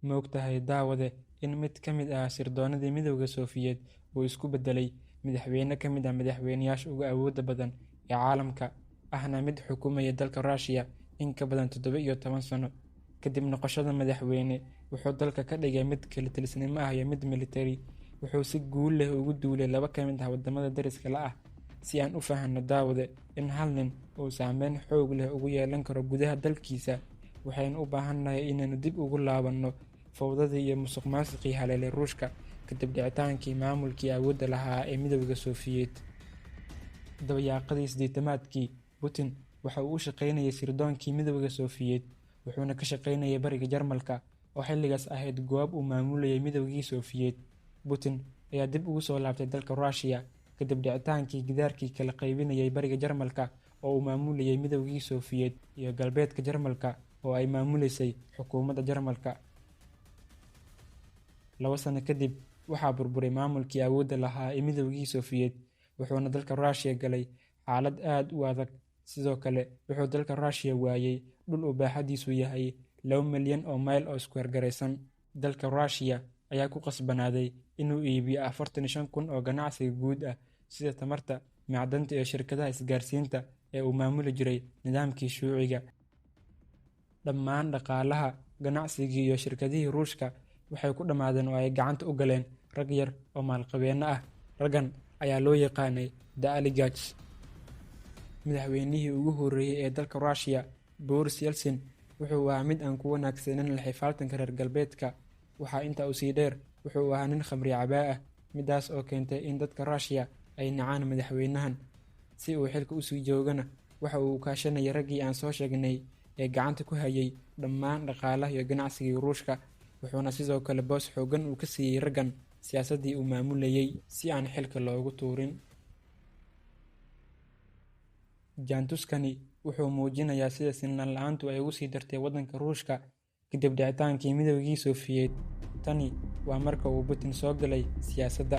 Ma ogtahay daawade in mid ka mid ah sirdoonnadii Midowga Soofiyeed uu isku beddelay madaxweyne ka mid ah madaxweynayaasha ugu awoodda badan ee caalamka, ahna mid xukumaya dalka Ruushka in ka badan 17 sano. Kadib noqoshada madaxweyne, wuxuu dalka ka dhigay mid kalitalisnimo ah iyo mid militari. Wuxuu si guul leh ugu duulay laba ka mid ah waddamada dariska la ah. Si aan u fahanno daawade in hal nin uu saameyn xoog leh ugu yeelan karo gudaha dalkiisa, waxaynu u baahannahay inaynu dib ugu laabanno fowdadii iyo musuqmaasuqii haleelay Ruushka kadib dhicitaankii maamulkii awoodda lahaa ee Midowga Soofiyeed. Dabayaaqadii 80-aadkii, Putin waxa uu u shaqaynayay sirdoonkii Midowga Soofiyeed, wuxuuna ka shaqaynayay bariga Jarmalka oo xilligaas ahayd goob uu maamulayay Midowgii Soofiyeed. Putin ayaa dib ugu soo laabtay dalka Ruushka kadib dhicitaankii gidaarkii kala qaybinayay bariga Jarmalka oo uu maamulayay Midowgii Soofiyeed iyo galbeedka Jarmalka oo ay maamuleysay xukuumadda Jarmalka. 2 sano kadib, waxaa burburay maamulkii awoodda lahaa ee Midowgii Soofiyeed, wuxuuna dalka Ruushka galay xaalad aad u adag. Sidoo kale, wuxuu dalka Ruushka waayay dhul uu baaxaddiisu yahay 2 milyan oo mayl oo isku gargaraysan. Dalka Ruushka ayaa ku qasbanaaday inuu iibiyo 45,000 oo ganacsiga guud ah sida tamarta, macdanta iyo shirkadaha isgaarsiinta ee uu maamuli jiray nidaamkii Shuuciga. Dhammaan dhaqaalaha, ganacsigii iyo shirkadihii Ruushka waxay ku dhammaadeen oo ay gacanta u galeen rag yar oo maalqabeenno ah. Raggan ayaa loo yaqaanay The Oligarchs. Madaxweynihii ugu horreeyay ee dalka Ruushka, Boris Yeltsin, wuxuu ahaa mid aan ku wanaagsaneyn la xifaaltanka reer galbeedka. Waxaa intaa u sii dheer, wuxuu ahaa nin khamri cabaa ah, midaas oo keentay in dadka Ruushka ay nacaan madaxweynahan. Si uu xilka u sii joogana, waxa uu kaashanayay raggii aan soo sheegnay ee gacanta ku hayay dhammaan dhaqaalaha iyo ganacsigii Ruushka, wuxuuna sidoo kale boos xooggan uu ka siiyey raggan siyaasaddii uu maamulayay si aan xilka loogu tuurin. Jaantuskani wuxuu muujinayaa sida sinaan la'aantu ay ugu sii dartay waddanka Ruushka kadib dhicitaankii Midowgii Soofiyeed. Tani waa marka uu Putin soo galay siyaasadda.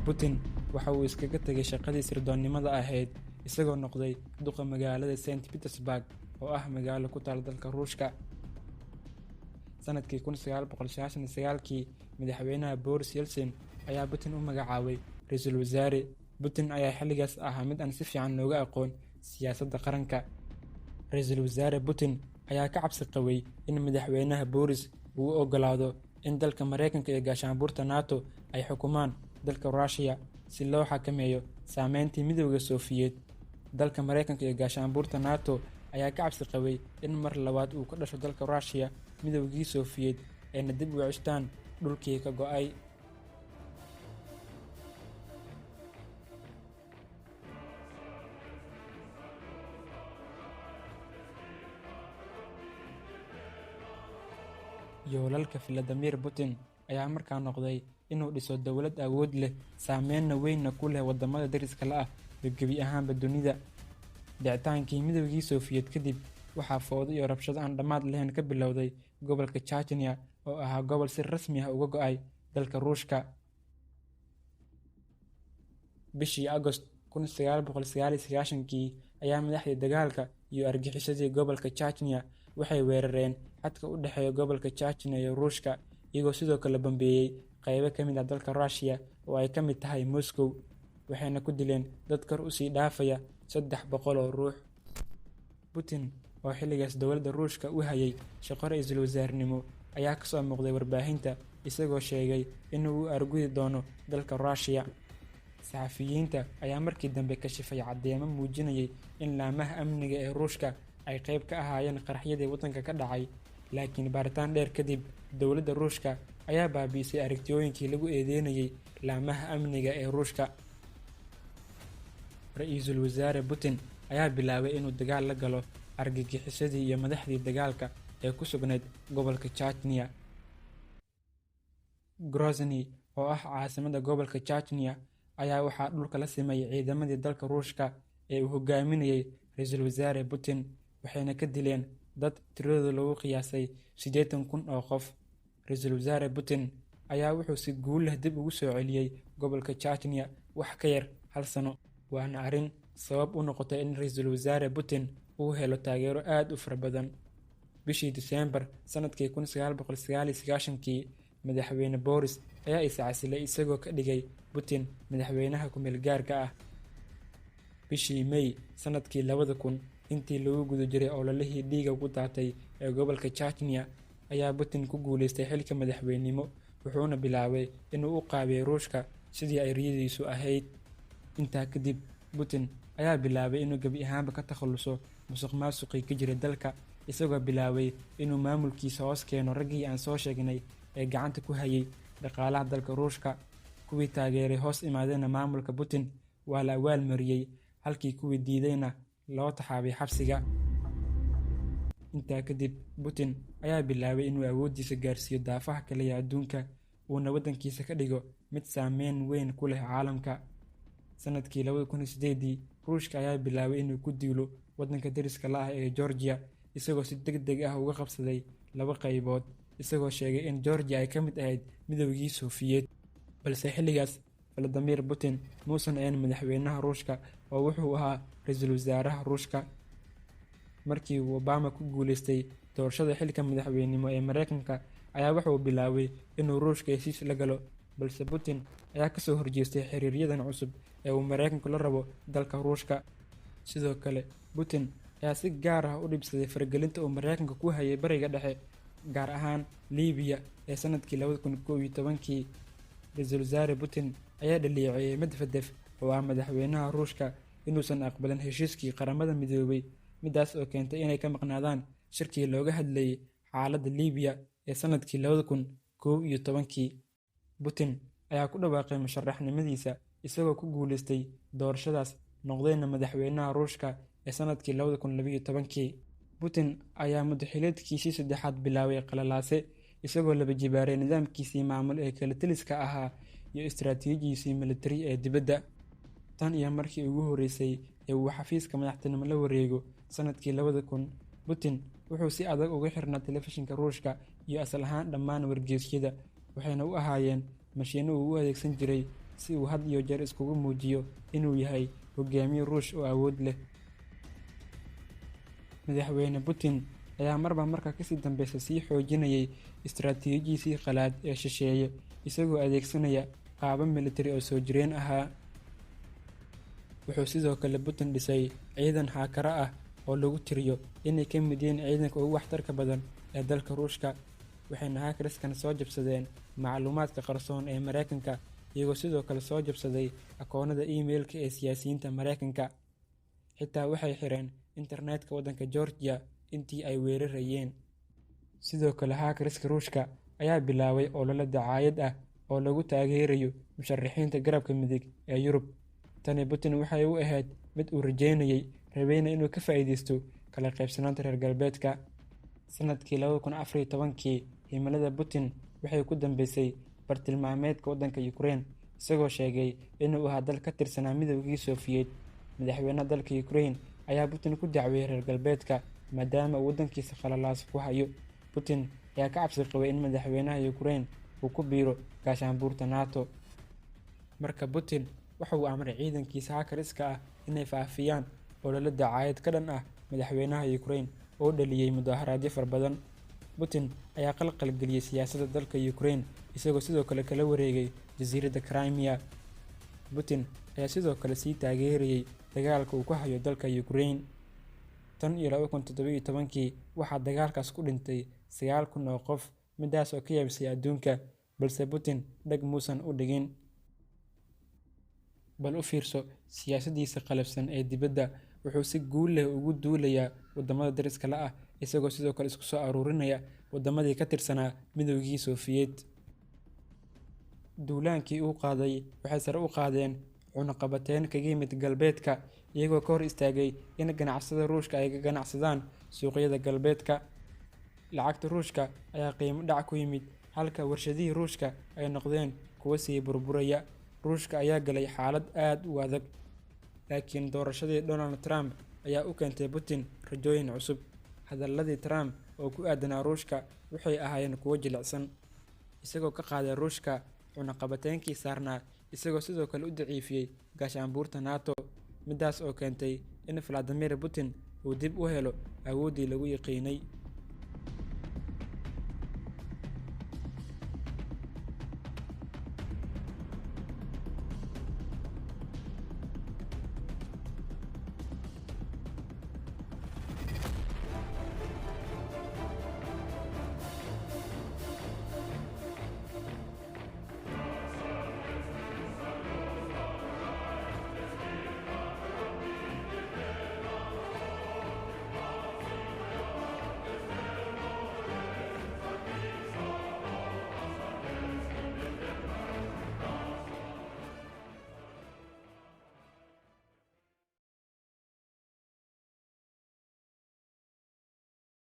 Putin waxa uu iskaga tegay shaqadii sirdoonnimada ahayd, isagoo noqday duqa magaalada St. Petersburg oo ah magaalo ku taal dalka Ruushka. Sanadkii 1999-kii, madaxweynaha Boris Yeltsin ayaa Putin u magacaabay ra'iisul wasaare. Putin ayaa xilligaas ahaa mid aan si fiican looga aqoon siyaasadda qaranka. Ra'iisul wasaare Putin ayaa ka cabsi qabay in madaxweynaha Boris uu u oggolaado in dalka Mareykanka iyo gaashaanbuurta NATO ay xukumaan dalka Ruushka si loo xakameeyo saameyntii Midowga Soofiyeed. Dalka Mareykanka iyo gaashaanbuurta NATO ayaa ka cabsi qabay in mar labaad uu ka dhasho dalka Ruushka Midowgii Soofiyeed ayna dib u ceshtaan dhulkii ka go'ay. Yoolalka Vladimir Putin ayaa markaa noqday inuu dhiso dowlad awood leh, saameynna weynna ku leh waddamada dariska la ah iyo gebi ahaanba dunida. Dhicitaankii Midowgii Soofiyeed kadib, waxaa fowdo iyo rabshado aan dhammaad lahayn ka bilowday gobolka Chechnya oo ahaa gobol si rasmi ah uga go'ay dalka Ruushka. Bishii Agost 1999-kii ayaa madaxdii dagaalka iyo argagixisadii gobolka Chechnya waxay weerareen xadka u dhexeeya gobolka Chechnya iyo Ruushka, iyagoo sidoo kale bambeeyay qaybo ka mid ah dalka Ruushka oo ay ka mid tahay Moscow, waxayna ku dileen dad kor u sii dhaafaya 300 oo ruux. Putin oo xilligaas dowladda Ruushka u hayay shaqo ra'iisul wasaarnimo ayaa ka soo muuqday warbaahinta isagoo sheegay inuu u argudi doono dalka Ruushka. Saxafiyiinta ayaa markii dambe kashifay caddeemo muujinayay in laamaha amniga ee Ruushka ay qayb ka ahaayeen qaraxyadii waddanka ka dhacay, laakiin baaritaan dheer kadib, dowladda Ruushka ayaa baabi'isay aragtiyooyinkii lagu eedeynayay laamaha amniga ee Ruushka. Ra'iisul wasaare Putin ayaa bilaabay inuu dagaal la galo argagixisadii iyo madaxdii dagaalka ee ku sugnayd gobolka Chechnya. Grozny oo ah caasimadda gobolka Chechnya ayaa waxaa dhulka la simay ciidamadii dalka Ruushka ee uu hogaaminayay ra'iisul wasaare Putin, waxayna ka dileen dad tiradooda lagu qiyaasay 80,000 oo qof. Ra'iisul wasaare Putin ayaa wuxuu si guul leh dib ugu soo celiyay gobolka Chechnya wax ka yar 1 sano, waana arrin sabab u noqotay in ra'iisul wasaare Putin uu helo taageero aad u fara badan. bishii Diseembar sanadkii 1999 madaxweyne Boris ayaa iscasilay isagoo ka dhigay Putin madaxweynaha ku-meel gaarka ah. Bishii May sanadkii 2000 intii lagu guda jiray ololihii dhiigga ugu daatay ee gobolka Chechnya ayaa Putin ku guuleystay xilka madaxweynenimo, wuxuuna bilaabay inuu u qaabeeyo Ruushka sidii ay riyadiisu ahayd. Intaa kadib, Putin ayaa bilaabay inuu gebi ahaanba ka takhaluso musuqmaasuqii ka jiray dalka, isagoo bilaabay inuu maamulkiisa hoos keeno raggii aan soo sheegnay ee gacanta ku hayay dhaqaalaha dalka Ruushka. Kuwii taageeray hoos imaadayna maamulka Putin waa la abaalmariyay, halkii kuwii diidayna loo taxaabay xabsiga. Intaa kadib, Putin ayaa bilaabay inuu awooddiisa gaarsiiyo daafaha kale ee adduunka, uuna waddankiisa ka dhigo mid saameyn weyn ku leh caalamka. Sanadkii 2008 Ruushka ayaa bilaabay inuu ku duulo waddanka deriska la ah ee Georgia, isagoo si degdeg ah uga qabsaday 2 qaybood, isagoo sheegay in Georgia ay ka mid ahayd Midoogii Sofiyeet. Balse xilligaas Vladimir Putin muusan ahayn madaxweynaha Ruushka oo wuxuu ahaa ra'iisul wasaaraha Ruushka. Markii uu Obama ku guuleystay doorashada xilka madaxweynenimo ee Mareykanka ayaa wuxuu bilaabay inuu Ruushka heshiis la galo, balse Putin ayaa kasoo horjeestay xiriiryadan cusub ee uu Mareykanku la rabo dalka Ruushka. Sidoo kale, Putin ayaa si gaar ah u dhibsaday faragelinta uu Mareykanka ku hayay Bariga Dhexe, gaar ahaan Liibiya ee sanadkii 2011. Ra'iisul wasaare Putin ayaa dhaleeceeyay Medvedev oo ah madaxweynaha Ruushka inuusan aqbalin heshiiskii Qaramada Midoobay, midaas oo keentay inay ka maqnaadaan shirkii looga hadlayay xaaladda Liibiya ee sanadkii 2011. Putin ayaa ku dhawaaqay musharaxnimadiisa isagoo ku guuleystay doorashadaas, noqdayna madaxweynaha Ruushka ee sanadkii 2012. Putin ayaa muddaxileedkiisii saddexaad bilaabay qalalaase, isagoo laba jibaaray nidaamkiisii maamul ee kala taliska ahaa iyo istiraatiijiyadiisii militari ee dibadda. Tan iyo markii ugu horeysay ee uu xafiiska madaxtinimo la wareego sanadkii 2000, Putin wuxuu si adag uga xirnaa telefishinka Ruushka iyo asal ahaan dhammaan wargeysyada, waxayna u ahaayeen mashiino uu u adeegsan jiray si uu had iyo jeer iskugu muujiyo inuu yahay hogaamiye Ruush oo awood leh. Madaxweyne Putin ayaa marba marka kasii dambeysa sii xoojinayay istiraatiijiyadiisii qalaad ee shisheeye, isagoo adeegsanaya qaabab militari oo soo jireen ahaa. Wuxuu sidoo kale Putin dhisay ciidan haakara ah oo lagu tiriyo inay ka mid yihiin ciidanka ugu waxtarka badan ee dalka Ruushka, waxayna hackerskan soo jabsadeen macluumaadka qarsoon ee Mareykanka, iyagoo sidoo kale soo jabsaday akoonnada emailka ee siyaasiyiinta Mareykanka. Xitaa waxay xireen internetka waddanka Georgia intii ay weerarayeen. Sidoo kale hackerska Ruushka ayaa bilaabay olole dacaayad ah oo lagu taageerayo musharaxiinta garabka midig ee Yurub. Tani Putin waxay u ahayd mid uu rajeynayay rabeyna inuu ka faa'iideysto kala qaybsanaanta reer galbeedka. Sanadkii 2014 himilada Putin waxay ku dambeysay bartilmaameedka waddanka Ukraine, isagoo sheegay inuu ahaa dal ka tirsanaa Midoogii Sofiyeet. Madaxweynaha dalka Ukraine ayaa Putin ku dacweeyay reer galbeedka maadaama uu waddankiisa qalalaas ku hayo. Putin ayaa ka cabsi qabay in madaxweynaha Ukraine uu ku biiro gaashaanbuurta NATO. Marka Putin waxa uu amray ciidankiisa hackerska ah inay faafiyaan olole dacaayad ka dhan ah madaxweynaha Ukraine oo dhaliyay mudaharaadyo fara badan. Putin ayaa qalqal geliyay siyaasadda dalka Ukraine, isagoo sidoo kale kala wareegay jasiiradda Crimea. Putin ayaa sidoo kale sii taageerayay dagaalka uu ku hayo dalka Ukraine. Tan iyo 2017 waxaa dagaalkaas ku dhintay 9,000 oo qof, midaas oo ka yaabisay adduunka, balse Putin dhag muusan u dhigin. Bal u fiirso siyaasaddiisa qalafsan ee dibadda, wuxuu si guul leh ugu duulayaa wadamada deriska la ah, isagoo sidoo kale isku soo aruurinaya wadamadii ka tirsanaa Midoogii Sofiyeet. Duulaankii uu qaaday waxay sare u qaadeen cunaqabateyn kaga yimid galbeedka, iyagoo ka hor istaagay in ganacsada Ruushka ay ka ganacsadaan suuqyada galbeedka. Lacagta Ruushka ayaa qiimo dhac ku yimid, halka warshadihii Ruushka ay noqdeen kuwo sii burburaya. Ruushka ayaa galay xaalad aad u adag, laakiin doorashadii Donald Trump ayaa u keentay Putin rajooyin cusub. Hadalladii Trump oo ku aadanaa Ruushka waxay ahaayeen kuwo jilicsan, isagoo ka qaaday Ruushka cunaqabateynkii saarnaa, isagoo sidoo kale u daciifiyay gaashaanbuurta NATO, midaas oo keentay in Vladimir Putin uu dib u helo awooddii lagu yaqiinay.